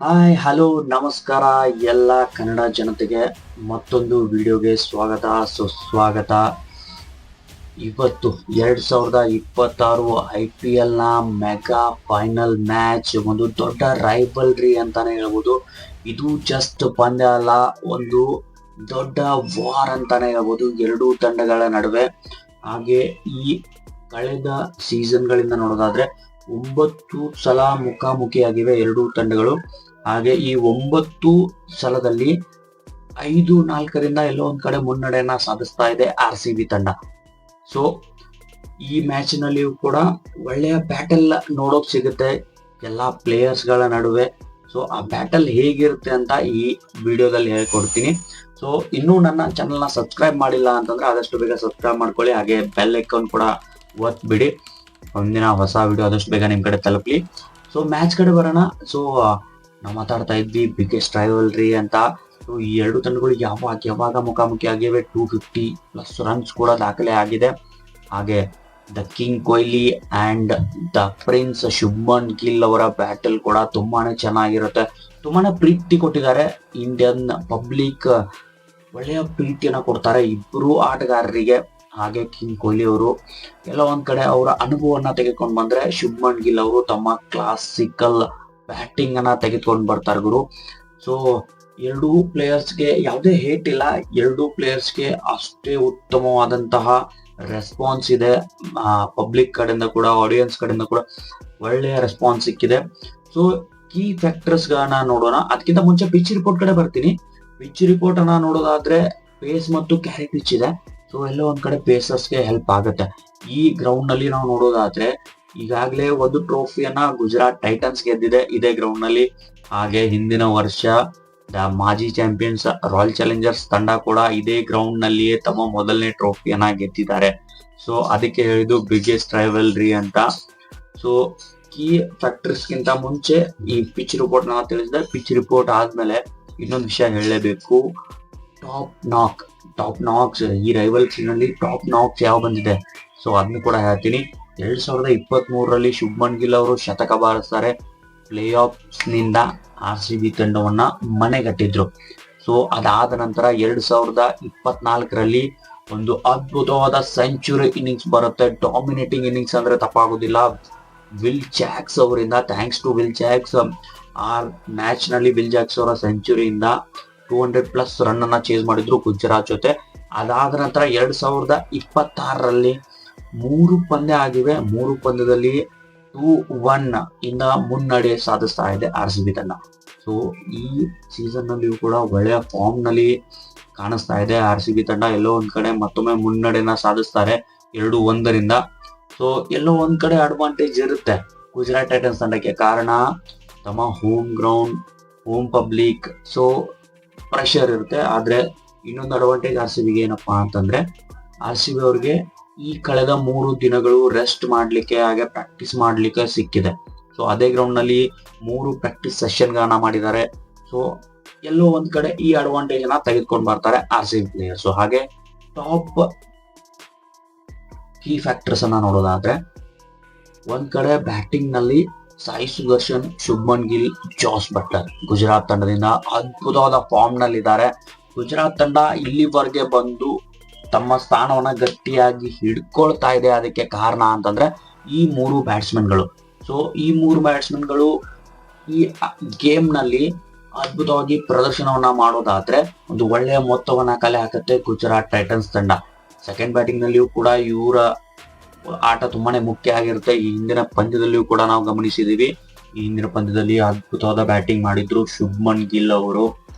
Hi hello ನಮಸ್ಕಾರ ಎಲ್ಲ ಕನ್ನಡ ಜನತೆಗೆ ಮತ್ತೊಂದು ವಿಡಿಯೋಗೆ ಸ್ವಾಗತ ಸುಸ್ವಾಗತ. ಇವತ್ತು 2026 IPL ನ ಮೆಗಾ ಫೈನಲ್ ಮ್ಯಾಚ್, ಒಂದು ದೊಡ್ಡ ರೈವಲ್ರಿ ಅಂತಾನೆ ಹೇಳ್ಬೋದು. ಇದು ಜಸ್ಟ್ ಪಂದ್ಯ ಅಲ್ಲ, ಒಂದು ದೊಡ್ಡ ವಾರ್ ಅಂತಾನೆ ಹೇಳ್ಬೋದು ಎರಡೂ ತಂಡಗಳ ನಡುವೆ. ಹಾಗೆ ಈ ಕಳೆದ ಸೀಸನ್ಗಳಿಂದ ನೋಡೋದಾದ್ರೆ 9 ಸಲ ಮುಖಾಮುಖಿಯಾಗಿವೆ ಎರಡೂ ತಂಡಗಳು. ಹಾಗೆ ಈ 9 ಸಲದಲ್ಲಿ 5-4ರಿಂದ ಎಲ್ಲೋ ಒಂದ್ ಕಡೆ ಮುನ್ನಡೆಯನ್ನ ಸಾಧಿಸ್ತಾ ಇದೆ RCB ತಂಡ. ಸೊ ಈ ಮ್ಯಾಚ್ ನಲ್ಲಿಯೂ ಕೂಡ ಒಳ್ಳೆಯ ಬ್ಯಾಟಲ್ ನೋಡೋಕ್ ಸಿಗುತ್ತೆ ಎಲ್ಲಾ ಪ್ಲೇಯರ್ಸ್ ಗಳ ನಡುವೆ. ಸೊ ಆ ಬ್ಯಾಟಲ್ ಹೇಗಿರುತ್ತೆ ಅಂತ ಈ ವಿಡಿಯೋದಲ್ಲಿ ಹೇಳ್ಕೊಡ್ತೀನಿ. ಸೊ ಇನ್ನೂ ನನ್ನ ಚಾನಲ್ ನ ಸಬ್ಸ್ಕ್ರೈಬ್ ಮಾಡಿಲ್ಲ ಅಂತಂದ್ರೆ ಆದಷ್ಟು ಬೇಗ ಸಬ್ಸ್ಕ್ರೈಬ್ ಮಾಡ್ಕೊಳ್ಳಿ. ಹಾಗೆ ಬೆಲ್ ಐಕಾನ್ ಕೂಡ ಒತ್ಬಿಡಿ, ಒಂದಿನ ಹೊಸ ವಿಡಿಯೋ ಆದಷ್ಟು ಬೇಗ ನಿಮ್ ಕಡೆ ತಲುಪಲಿ. ಸೊ ಮ್ಯಾಚ್ ಕಡೆ ಬರೋಣ. ಸೊ ನಾವು ಮಾತಾಡ್ತಾ ಇದ್ವಿ ಬಿಗ್ಗೆಸ್ಟ್ ರೈವಲ್ರಿ ಅಂತ. ಸೊ ಈ ಎರಡು ತಂಡಗಳು ಯಾವಾಗ ಮುಖಾಮುಖಿ ಆಗಿವೆ. 250+ ರನ್ಸ್ ಕೂಡ ದಾಖಲೆ ಆಗಿದೆ. ಹಾಗೆ the king Kohli and the prince Shubman Gill ಅವರ ಬ್ಯಾಟಲ್ ಕೂಡ ತುಂಬಾನೇ ಚೆನ್ನಾಗಿರುತ್ತೆ. ತುಂಬಾನೇ ಪ್ರೀತಿ ಕೊಟ್ಟಿದ್ದಾರೆ ಇಂಡಿಯನ್ ಪಬ್ಲಿಕ್, ಒಳ್ಳೆಯ ಪ್ರೀತಿಯನ್ನ ಕೊಡ್ತಾರೆ ಇಬ್ಬರು ಆಟಗಾರರಿಗೆ. ಹಾಗೆ ಕಿಂಗ್ ಕೊಹ್ಲಿ ಅವರು ಎಲ್ಲ ಒಂದ್ ಕಡೆ ಅವರ ಅನುಭವವನ್ನ ತೆಗೆದುಕೊಂಡು ಬಂದ್ರೆ, ಶುಭ್ಮನ್ ಗಿಲ್ ಅವರು ತಮ್ಮ ಕ್ಲಾಸಿಕಲ್ ಬ್ಯಾಟಿಂಗ್ ಅನ್ನ ತೆಗೆದುಕೊಂಡು ಬರ್ತಾರೆ ಗುರು. ಸೊ ಎರಡೂ ಪ್ಲೇಯರ್ಸ್ಗೆ ಯಾವುದೇ ಹೇಟ್ ಇಲ್ಲ, ಎರಡೂ ಪ್ಲೇಯರ್ಸ್ಗೆ ಅಷ್ಟೇ ಉತ್ತಮವಾದಂತಹ ರೆಸ್ಪಾನ್ಸ್ ಇದೆ. ಪಬ್ಲಿಕ್ ಕಡೆಯಿಂದ ಕೂಡ, ಆಡಿಯನ್ಸ್ ಕಡೆಯಿಂದ ಕೂಡ ಒಳ್ಳೆಯ ರೆಸ್ಪಾನ್ಸ್ ಸಿಕ್ಕಿದೆ. ಸೊ ಕೀ ಫ್ಯಾಕ್ಟರ್ಸ್ ಗಳನ್ನ ನೋಡೋಣ. ಅದಕ್ಕಿಂತ ಮುಂಚೆ ಪಿಚ್ ರಿಪೋರ್ಟ್ ಕಡೆ ಬರ್ತೀನಿ. ಪಿಚ್ ರಿಪೋರ್ಟ್ ಅನ್ನ ನೋಡೋದಾದ್ರೆ ಪೇಸ್ ಮತ್ತು ಕ್ಯಾರಿ ಪಿಚ್ ಇದೆ. ಸೊ ಎಲ್ಲೋ ಒಂದ್ ಕಡೆ ಪೇಸರ್ಸ್ಗೆ ಹೆಲ್ಪ್ ಆಗುತ್ತೆ. ಈ ಗ್ರೌಂಡ್ ನಲ್ಲಿ ನಾವು ನೋಡೋದಾದ್ರೆ ಈಗಾಗಲೇ ಒಂದು ಟ್ರೋಫಿಯನ್ನ ಗುಜರಾತ್ ಟೈಟನ್ಸ್ ಗೆದ್ದಿದೆ ಇದೇ ಗ್ರೌಂಡ್ ನಲ್ಲಿ. ಹಾಗೆ ಹಿಂದಿನ ವರ್ಷ ಮಾಜಿ ಚಾಂಪಿಯನ್ಸ್ ರಾಯಲ್ ಚಾಲೆಂಜರ್ಸ್ ತಂಡ ಕೂಡ ಇದೇ ಗ್ರೌಂಡ್ ನಲ್ಲಿಯೇ ತಮ್ಮ ಮೊದಲನೇ ಟ್ರೋಫಿಯನ್ನ ಗೆದ್ದಿದ್ದಾರೆ. ಸೊ ಅದಕ್ಕೆ ಹೇಳಿದ್ದು ಬಿಗ್ಗೆಸ್ಟ್ ರೈವಲ್ರಿ ಅಂತ. ಸೊ ಕೀ ಫ್ಯಾಕ್ಟರ್ಸ್ ಗಿಂತ ಮುಂಚೆ ಈ ಪಿಚ್ ರಿಪೋರ್ಟ್ ನ ತಿಳಿಸಿದೆ. ಪಿಚ್ ರಿಪೋರ್ಟ್ ಆದ್ಮೇಲೆ ಇನ್ನೊಂದು ವಿಷಯ ಹೇಳಲೇಬೇಕು. ಟಾಪ್ ನಾಕ್ಸ್ ಈ ರೈವಲ್ರಿ ನಲ್ಲಿ ಟಾಪ್ ನಾಕ್ಸ್ ಯಾವ ಬಂದಿದೆ, ಸೊ ಅದನ್ನ ಕೂಡ ಹೇಳ್ತೀನಿ. 2023ರಲ್ಲಿ ಶುಭ್ಮನ್ ಗಿಲ್ ಅವರು ಶತಕ ಬಾರಿಸ್ತಾರೆ. ಪ್ಲೇ ಆಫ್ಸ್ ನಿಂದ RCB ತಂಡವನ್ನ ಮನೆಗಟ್ಟಿದ್ರು. ಸೊ ಅದಾದ ನಂತರ 2024ರಲ್ಲಿ ಒಂದು ಅದ್ಭುತವಾದ ಸೆಂಚುರಿ ಇನ್ನಿಂಗ್ಸ್ ಬರುತ್ತೆ. ಡಾಮಿನೇಟಿಂಗ್ ಇನ್ನಿಂಗ್ಸ್ ಅಂದ್ರೆ ತಪ್ಪಾಗೋದಿಲ್ಲ. ವಿಲ್ ಜಾಕ್ಸ್ ಅವರಿಂದ, ಥ್ಯಾಂಕ್ಸ್ ಟು ವಿಲ್ ಜಾಕ್ಸ್, ಆ ಮ್ಯಾಚ್ ನಲ್ಲಿ ವಿಲ್ ಜಾಕ್ಸ್ ಅವರ ಸೆಂಚುರಿಯಿಂದ 200+ ರನ್ ಅನ್ನ ಚೇಸ್ ಮಾಡಿದ್ರು ಗುಜರಾತ್ ಜೊತೆ. ಅದಾದ ನಂತರ 2026ರಲ್ಲಿ 3 ಪಂದ್ಯ ಆಗಿವೆ. 3 ಪಂದ್ಯದಲ್ಲಿ 2-1 ಇಂದ ಮುನ್ನಡೆ ಸಾಧಿಸ್ತಾ ಇದೆ RCB ತಂಡ. ಸೊ ಈ ಸೀಸನ್ ನಲ್ಲಿಯೂ ಕೂಡ ಒಳ್ಳೆಯ ಫಾರ್ಮ್ ನಲ್ಲಿ ಕಾಣಿಸ್ತಾ ಇದೆ RCB ತಂಡ. ಎಲ್ಲೋ ಒಂದ್ ಕಡೆ ಮತ್ತೊಮ್ಮೆ ಮುನ್ನಡೆನ ಸಾಧಿಸ್ತಾರೆ 2-1ರಿಂದ. ಸೊ ಎಲ್ಲೋ ಒಂದ್ ಕಡೆ ಅಡ್ವಾಂಟೇಜ್ ಇರುತ್ತೆ ಗುಜರಾತ್ ಟೈಟನ್ಸ್ ತಂಡಕ್ಕೆ, ಕಾರಣ ತಮ್ಮ home ground, home public, so pressure ಇರುತ್ತೆ. ಆದ್ರೆ ಇನ್ನೊಂದು ಅಡ್ವಾಂಟೇಜ್ RCBಗೆ ಏನಪ್ಪಾ ಅಂತಂದ್ರೆ, RCB ಅವ್ರಿಗೆ ಈ ಕಳೆದ 3 ದಿನಗಳು ರೆಸ್ಟ್ ಮಾಡ್ಲಿಕ್ಕೆ ಹಾಗೆ ಪ್ರಾಕ್ಟೀಸ್ ಮಾಡ್ಲಿಕ್ಕೆ ಸಿಕ್ಕಿದೆ. ಸೊ ಅದೇ ಗ್ರೌಂಡ್ ನಲ್ಲಿ 3 ಪ್ರಾಕ್ಟೀಸ್ ಸೆಷನ್ ಗಳನ್ನ ಮಾಡಿದ್ದಾರೆ. ಸೊ ಎಲ್ಲೋ ಒಂದ್ ಕಡೆ ಈ ಅಡ್ವಾಂಟೇಜ್ ನ ತೆಗೆದುಕೊಂಡು ಬರ್ತಾರೆ RCB ಪ್ಲೇಯರ್ಸ್. ಹಾಗೆ ಟಾಪ್ ಕೀ ಫ್ಯಾಕ್ಟರ್ಸ್ ಅನ್ನ ನೋಡೋದಾದ್ರೆ, ಒಂದ್ ಕಡೆ ಬ್ಯಾಟಿಂಗ್ ನಲ್ಲಿ ಸಾಯಿ ಸುದರ್ಶನ್, ಶುಭ್ಮನ್ ಗಿಲ್, ಜಾಸ್ ಬಟ್ಲರ್ ಗುಜರಾತ್ ತಂಡದಿಂದ ಅದ್ಭುತವಾದ ಫಾರ್ಮ್ ನಲ್ಲಿ ಇದ್ದಾರೆ. ಗುಜರಾತ್ ತಂಡ ಇಲ್ಲಿವರೆಗೆ ಬಂದು ತಮ್ಮ ಸ್ಥಾನವನ್ನ ಗಟ್ಟಿಯಾಗಿ ಹಿಡ್ಕೊಳ್ತಾ ಇದೆ. ಅದಕ್ಕೆ ಕಾರಣ ಅಂತಂದ್ರೆ ಈ 3 ಬ್ಯಾಟ್ಸ್ಮನ್ಗಳು. ಸೊ ಈ 3 ಬ್ಯಾಟ್ಸ್ಮನ್ಗಳು ಈ ಗೇಮ್ ನಲ್ಲಿ ಅದ್ಭುತವಾಗಿ ಪ್ರದರ್ಶನವನ್ನ ಮಾಡೋದಾದ್ರೆ ಒಂದು ಒಳ್ಳೆಯ ಮೊತ್ತವನ್ನ ಕಲೆ ಹಾಕುತ್ತೆ ಗುಜರಾತ್ ಟೈಟನ್ಸ್ ತಂಡ. ಸೆಕೆಂಡ್ ಬ್ಯಾಟಿಂಗ್ ನಲ್ಲಿಯೂ ಕೂಡ ಇವರ ಆಟ ತುಂಬಾನೇ ಮುಖ್ಯ ಆಗಿರುತ್ತೆ. ಈ ಹಿಂದಿನ ಪಂದ್ಯದಲ್ಲಿಯೂ ಕೂಡ ನಾವು ಗಮನಿಸಿದೀವಿ. ಈ ಹಿಂದಿನ ಪಂದ್ಯದಲ್ಲಿ ಅದ್ಭುತವಾದ ಬ್ಯಾಟಿಂಗ್ ಮಾಡಿದ್ರು ಶುಭ್ಮನ್ ಗಿಲ್ ಅವರು.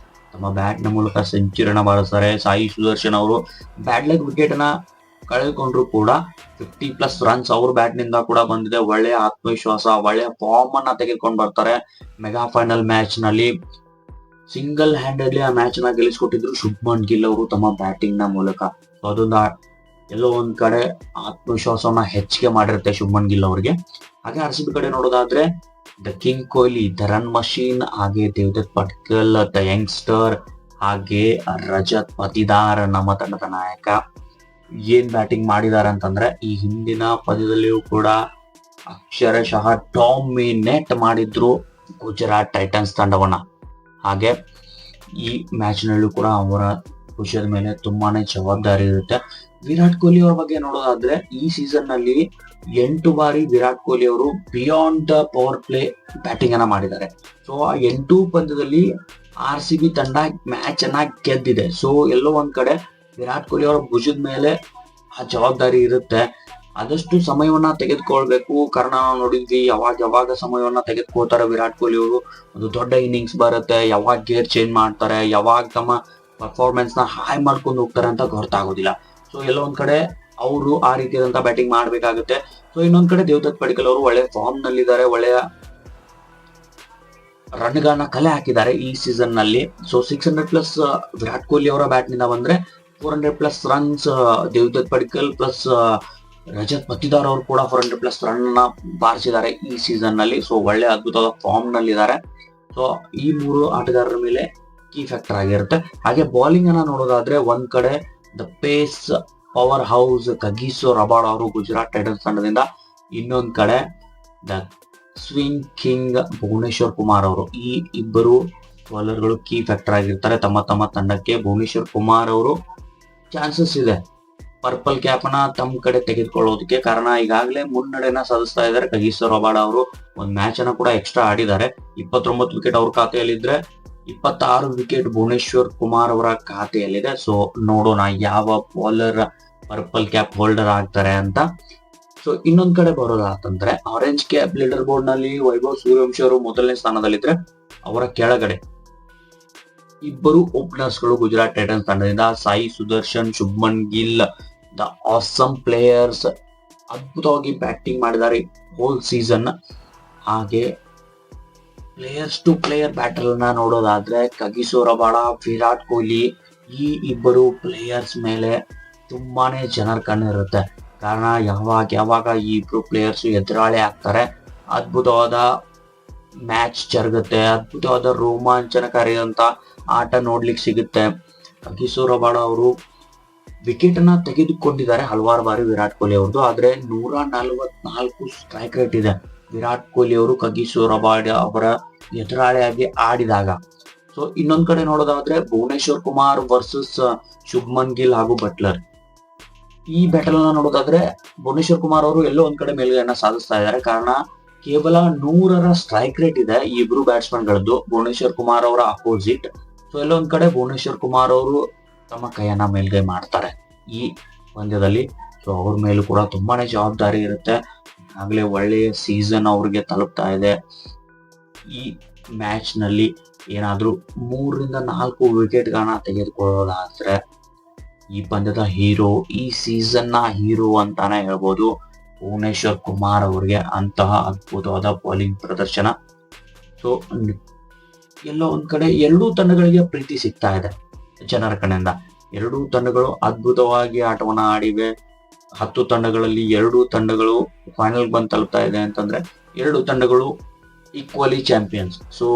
ತಮ್ಮ ಬ್ಯಾಟ್ ನ ಮೂಲಕ ಸೆಂಚುರಿನ ಬಾರಿಸ್ತಾರೆ. ಸಾಯಿ ಸುದರ್ಶನ್ ಅವರು ಬ್ಯಾಟ್ ಲೆಗ್ ವಿಕೆಟ್ ನ ಕಳೆದುಕೊಂಡ್ರು ಕೂಡ 50+ ರನ್ಸ್ ಅವ್ರ ಬ್ಯಾಟ್ ನಿಂದ ಕೂಡ ಬಂದಿದೆ. ಒಳ್ಳೆಯ ಆತ್ಮವಿಶ್ವಾಸ, ಒಳ್ಳೆಯ ಫಾರ್ಮ್ ಅನ್ನ ತೆಗೆದುಕೊಂಡು ಬರ್ತಾರೆ. ಮೆಗಾ ಫೈನಲ್ ಮ್ಯಾಚ್ ನಲ್ಲಿ ಸಿಂಗಲ್ ಹ್ಯಾಂಡೆಡ್ಲಿ ಆ ಮ್ಯಾಚ್ ನ ಗೆಲ್ಲಿಸ್ಕೊಟ್ಟಿದ್ರು ಶುಭ್ಮನ್ ಗಿಲ್ ಅವರು ತಮ್ಮ ಬ್ಯಾಟಿಂಗ್ ನ ಮೂಲಕ. ಸೊ ಅದೊಂದು ಎಲ್ಲೋ ಒಂದ್ ಕಡೆ ಆತ್ಮವಿಶ್ವಾಸವನ್ನ ಹೆಚ್ಚಿಗೆ ಮಾಡಿರುತ್ತೆ ಶುಭ್ಮನ್ ಗಿಲ್ ಅವರಿಗೆ. ಹಾಗೆ RCB ಕಡೆ ನೋಡೋದಾದ್ರೆ the king Kohli, the run machine, ಹಾಗೆ ದೇವದತ್ ಪಟ್ಕಲ್ ದ ಯಂಗ್ಸ್ಟರ್, ಹಾಗೆ ರಜತ್ ಪತಿದಾರ್ ನಮ್ಮ ತಂಡದ ನಾಯಕ ಏನ್ ಬ್ಯಾಟಿಂಗ್ ಮಾಡಿದಾರೆ ಅಂತಂದ್ರೆ, ಈ ಹಿಂದಿನ ಪಂದ್ಯದಲ್ಲಿಯೂ ಕೂಡ ಅಕ್ಷರಶಃ ಡಾಮಿನೇಟ್ ಮಾಡಿದ್ರು ಗುಜರಾತ್ ಟೈಟನ್ಸ್ ತಂಡವನ್ನ. ಹಾಗೆ ಈ ಮ್ಯಾಚ್ ನಲ್ಲೂ ಕೂಡ ಅವರ ಭುಜದ ಮೇಲೆ ತುಂಬಾನೇ ಜವಾಬ್ದಾರಿ ಇರುತ್ತೆ. ವಿರಾಟ್ ಕೊಹ್ಲಿ ಅವರ ಬಗ್ಗೆ ನೋಡೋದಾದ್ರೆ ಈ ಸೀಸನ್ ನಲ್ಲಿ 8 ಬಾರಿ ವಿರಾಟ್ ಕೊಹ್ಲಿ ಅವರು beyond the power play batting ಅನ್ನ ಮಾಡಿದ್ದಾರೆ. ಸೊ ಆ 8 ಪಂದ್ಯದಲ್ಲಿ RCB ತಂಡ ಮ್ಯಾಚ್ ಅನ್ನ ಗೆದ್ದಿದೆ. ಸೊ ಎಲ್ಲೋ ಒಂದ್ ಕಡೆ ವಿರಾಟ್ ಕೊಹ್ಲಿ ಅವರ ಭುಜದ ಮೇಲೆ ಆ ಜವಾಬ್ದಾರಿ ಇರುತ್ತೆ. ಆದಷ್ಟು ಸಮಯವನ್ನ ತೆಗೆದುಕೊಳ್ಬೇಕು. ಕಾರಣ ನಾವು ನೋಡಿದ್ವಿ ಯಾವಾಗ ಸಮಯವನ್ನ ತೆಗೆದುಕೊಳ್ತಾರೆ ವಿರಾಟ್ ಕೊಹ್ಲಿ ಅವರು. ಒಂದು ದೊಡ್ಡ ಇನ್ನಿಂಗ್ಸ್ ಬರುತ್ತೆ, ಯಾವಾಗ ಗೇರ್ ಚೇಂಜ್ ಮಾಡ್ತಾರೆ, ಯಾವಾಗ ತಮ್ಮ ಪರ್ಫಾರ್ಮೆನ್ಸ್ ನ ಹಾಯ್ ಮಾಡ್ಕೊಂಡು ಹೋಗ್ತಾರೆ ಅಂತ ಗೊತ್ತಾಗೋದಿಲ್ಲ. ಸೊ ಎಲ್ಲೋ ಒಂದ್ ಕಡೆ ಅವರು ಆ ರೀತಿಯಾದಂತ ಬ್ಯಾಟಿಂಗ್ ಮಾಡ್ಬೇಕಾಗುತ್ತೆ. ಸೊ ಇನ್ನೊಂದ್ ಕಡೆ ದೇವದತ್ ಪಡಿಕ್ಕಲ್ ಅವರು ಒಳ್ಳೆ ಫಾರ್ಮ್ ನಲ್ಲಿದ್ದಾರೆ, ಒಳ್ಳೆಯ ರನ್ ಗಳನ್ನ ಕಲೆ ಹಾಕಿದ್ದಾರೆ ಈ ಸೀಸನ್ ನಲ್ಲಿ. ಸೊ 600+ ವಿರಾಟ್ ಕೊಹ್ಲಿ ಅವರ ಬ್ಯಾಟ್ ನಿಂದ ಬಂದ್ರೆ 400+ ರನ್ಸ್ ದೇವದತ್ ಪಡಿಕ್ಕಲ್ ಪ್ಲಸ್ ರಜತ್ ಪತಿದಾರ್ ಅವರು ಕೂಡ 400+ ರನ್ ನ ಬಾರಿಸಿದ್ದಾರೆ ಈ ಸೀಸನ್ ನಲ್ಲಿ. ಸೊ ಒಳ್ಳೆ ಅದ್ಭುತವಾದ ಫಾರ್ಮ್ ನಲ್ಲಿದ್ದಾರೆ. ಸೊ ಈ 3 ಆಟಗಾರರ ಮೇಲೆ ಕೀ ಫ್ಯಾಕ್ಟರ್ ಆಗಿರುತ್ತೆ. ಹಾಗೆ ಬೌಲಿಂಗ್ ಅನ್ನ ನೋಡೋದಾದ್ರೆ ಒಂದ್ ಕಡೆ the pace powerhouse Kagiso Rabada ಅವರು ಗುಜರಾತ್ ಟೈಟನ್ಸ್ ತಂಡದಿಂದ, ಇನ್ನೊಂದ್ ಕಡೆ the swing king Bhuvneshwar Kumar ಅವರು. ಈ ಇಬ್ಬರು ಬೌಲರ್ಗಳು ಕೀ ಫ್ಯಾಕ್ಟರ್ ಆಗಿರ್ತಾರೆ ತಮ್ಮ ತಂಡಕ್ಕೆ. ಭುವನೇಶ್ವರ್ ಕುಮಾರ್ ಅವರು ಚಾನ್ಸಸ್ ಇದೆ ಪರ್ಪಲ್ ಕ್ಯಾಪ್ ನ ತಮ್ಮ ಕಡೆ ತೆಗೆದುಕೊಳ್ಳೋದಕ್ಕೆ. ಕಾರಣ ಈಗಾಗಲೇ ಮುನ್ನಡೆನ ಸಾಧಿಸ್ತಾ ಇದ್ದಾರೆ ಕಗಿಸೋ ರಬಾಡ್ ಅವರು. ಒಂದ್ ಮ್ಯಾಚ್ ಅನ್ನ ಕೂಡ ಎಕ್ಸ್ಟ್ರಾ ಆಡಿದ್ದಾರೆ. 29 ವಿಕೆಟ್ ಅವ್ರ ಖಾತೆಯಲ್ಲಿದ್ರೆ 26 ವಿಕೆಟ್ ಭುವನೇಶ್ವರ್ ಕುಮಾರ್ ಅವರ ಖಾತೆಯಲ್ಲಿದೆ. ಸೊ ನೋಡೋಣ ಯಾವ ಬೌಲರ್ ಪರ್ಪಲ್ ಕ್ಯಾಪ್ ಹೋಲ್ಡರ್ ಆಗ್ತಾರೆ ಅಂತ. ಸೊ ಇನ್ನೊಂದ್ ಕಡೆ ಬರೋದಾತಂದ್ರೆ ಆರೆಂಜ್ ಕ್ಯಾಪ್ ಲೀಡರ್ ಬೋರ್ಡ್ ನಲ್ಲಿ ವೈಭವ್ ಸೂರ್ಯವಂಶಿ ಅವರು ಮೊದಲನೇ ಸ್ಥಾನದಲ್ಲಿದ್ರೆ ಅವರ ಕೆಳಗಡೆ ಇಬ್ಬರು ಓಪನರ್ಸ್ ಗಳು ಗುಜರಾತ್ ಟೈಟನ್ಸ್ ತಂಡದಿಂದ Sai Sudarshan, Shubman Gill, the awesome players ಅದ್ಭುತವಾಗಿ ಬ್ಯಾಟಿಂಗ್ ಮಾಡಿದ್ದಾರೆ ಹೋಲ್ ಸೀಸನ್. ಹಾಗೆ ಪ್ಲೇಯರ್ಸ್ ಟು ಪ್ಲೇಯರ್ ಬ್ಯಾಟಲ್ ನ ನೋಡೋದಾದ್ರೆ ಕಗಿಸೋ ರಬಾಡ, ವಿರಾಟ್ ಕೊಹ್ಲಿ ಈ ಇಬ್ಬರು ಪ್ಲೇಯರ್ಸ್ ಮೇಲೆ ತುಂಬಾನೇ ಜನರ ಕಣ್ಣಿರುತ್ತೆ. ಕಾರಣ ಯಾವಾಗ ಈ ಇಬ್ರು ಪ್ಲೇಯರ್ಸ್ ಎದುರಾಳಿ ಆಗ್ತಾರೆ, ಅದ್ಭುತವಾದ ಮ್ಯಾಚ್ ಜರುಗುತ್ತೆ, ಅದ್ಭುತವಾದ ರೋಮಾಂಚನಕಾರಿಯಾದಂತ ಆಟ ನೋಡ್ಲಿಕ್ಕೆ ಸಿಗುತ್ತೆ. ಕಗಿಸೋ ರಬಾಡ ಅವರು ವಿಕೆಟ್ ಅನ್ನ ತೆಗೆದುಕೊಂಡಿದ್ದಾರೆ ಹಲವಾರು ಬಾರಿ ವಿರಾಟ್ ಕೊಹ್ಲಿ ಅವ್ರದ್ದು. ಆದ್ರೆ 144 ಸ್ಟ್ರೈಕ್ ರೇಟ್ ಇದೆ ವಿರಾಟ್ ಕೊಹ್ಲಿ ಅವರು ಕಗಿಸೋ ರಬಾಡ ಅವರ ಎದುರಾಳಿಯಾಗಿ ಆಡಿದಾಗ. ಸೊ ಇನ್ನೊಂದ್ ಕಡೆ ನೋಡೋದಾದ್ರೆ ಭುವನೇಶ್ವರ್ ಕುಮಾರ್ ವರ್ಸಸ್ ಶುಭ್ಮನ್ ಗಿಲ್ ಹಾಗೂ ಬಟ್ಲರ್, ಈ ಬ್ಯಾಟಲ್ ನ ನೋಡೋದಾದ್ರೆ ಭುವನೇಶ್ವರ್ ಕುಮಾರ್ ಅವರು ಎಲ್ಲೋ ಒಂದ್ ಕಡೆ ಮೇಲುಗೈಯನ್ನ ಸಾಧಿಸ್ತಾ ಇದ್ದಾರೆ. ಕಾರಣ ಕೇವಲ 100ರ ಸ್ಟ್ರೈಕ್ ರೇಟ್ ಇದೆ ಈ ಇಬ್ರು ಬ್ಯಾಟ್ಸ್ಮನ್ ಗಳದ್ದು, ಭುವನೇಶ್ವರ್ ಕುಮಾರ್ ಅವರ ಅಪೋಸಿಟ್. ಸೊ ಎಲ್ಲೋ ಒಂದ್ ಕಡೆ ಭುವನೇಶ್ವರ್ ಕುಮಾರ್ ಅವರು ತಮ್ಮ ಕೈಯನ್ನ ಮೇಲ್ಗೈ ಮಾಡ್ತಾರೆ ಈ ಪಂದ್ಯದಲ್ಲಿ. ಸೊ ಅವ್ರ ಮೇಲೂ ಕೂಡ ತುಂಬಾನೇ ಜವಾಬ್ದಾರಿ ಇರುತ್ತೆ. ಆಗ್ಲೇ ಒಳ್ಳೆಯ ಸೀಸನ್ ಅವ್ರಿಗೆ ತಲುಪ್ತಾ ಇದೆ. ಈ ಮ್ಯಾಚ್ ನಲ್ಲಿ ಏನಾದ್ರೂ 3ರಿಂದ 4 ವಿಕೆಟ್ ಗಳನ್ನ ತೆಗೆದುಕೊಳ್ಳೋದಾದ್ರೆ ಈ ಪಂದ್ಯದ ಹೀರೋ, ಈ ಸೀಸನ್ ನ ಹೀರೋ ಅಂತಾನೆ ಹೇಳ್ಬೋದು ಭುವನೇಶ್ವರ್ ಕುಮಾರ್ ಅವರಿಗೆ. ಅಂತಹ ಅದ್ಭುತವಾದ ಬೌಲಿಂಗ್ ಪ್ರದರ್ಶನ. ಸೊ ಎಲ್ಲೋ ಒಂದ್ ಕಡೆ ಎರಡೂ ತಂಡಗಳಿಗೆ ಪ್ರೀತಿ ಸಿಗ್ತಾ ಇದೆ ಜನರ ಕಡೆಯಿಂದ. ಎರಡೂ ತಂಡಗಳು ಅದ್ಭುತವಾಗಿ ಆಟವನ್ನ ಆಡಿವೆ. 10 ತಂಡಗಳಲ್ಲಿ 2 ತಂಡಗಳು ಫೈನಲ್ ಬಂದು ತಲುಪ್ತಾ ಇದೆ ಅಂತಂದ್ರೆ 2 ತಂಡಗಳು ಈಕ್ವಲಿ ಚಾಂಪಿಯನ್ಸ್. ಸೊ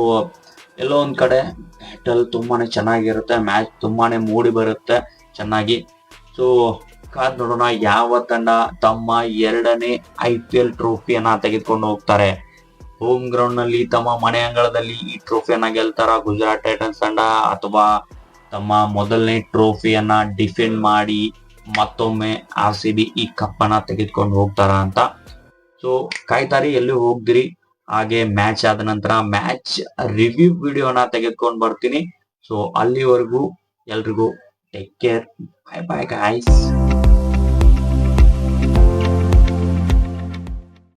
ಎಲ್ಲೋ ಒಂದ್ ಕಡೆ ಬ್ಯಾಟಲ್ ತುಂಬಾನೇ ಚೆನ್ನಾಗಿರುತ್ತೆ, ಮ್ಯಾಚ್ ತುಂಬಾನೇ ಮೂಡಿ ಬರುತ್ತೆ ಚೆನ್ನಾಗಿ. ಸೊ ಕಾದ್ ನೋಡೋಣ ಯಾವ ತಂಡ ತಮ್ಮ 2ನೇ IPL ಟ್ರೋಫಿಯನ್ನ ತೆಗೆದುಕೊಂಡು ಹೋಗ್ತಾರೆ. ಹೋಮ್ ಗ್ರೌಂಡ್ ನಲ್ಲಿ ತಮ್ಮ ಮನೆ ಅಂಗಳದಲ್ಲಿ ಈ ಟ್ರೋಫಿಯನ್ನ ಗೆಲ್ತಾರ ಗುಜರಾತ್ ಟೈಟನ್ಸ್ ತಂಡ, ಅಥವಾ ತಮ್ಮ ಮೊದಲನೇ ಟ್ರೋಫಿಯನ್ನ ಡಿಫೆಂಡ್ ಮಾಡಿ ಮತ್ತೊಮ್ಮೆ RCB ಈ ಕಪ್ಪನ್ನ ತೆಗೆದುಕೊಂಡು ಹೋಗ್ತಾರ ಅಂತ. ಸೊ ಕಾಯ್ತಾರಿ, ಎಲ್ಲಿ ಹೋಗ್ದಿರಿ. ಹಾಗೆ ಮ್ಯಾಚ್ ಆದ ನಂತರ ಮ್ಯಾಚ್ ರಿವ್ಯೂ ವಿಡಿಯೋನ ತೆಗೆದುಕೊಂಡು ಬರ್ತೀನಿ. ಸೊ ಅಲ್ಲಿವರೆಗೂ ಎಲ್ರಿಗೂ take care, bye bye guys.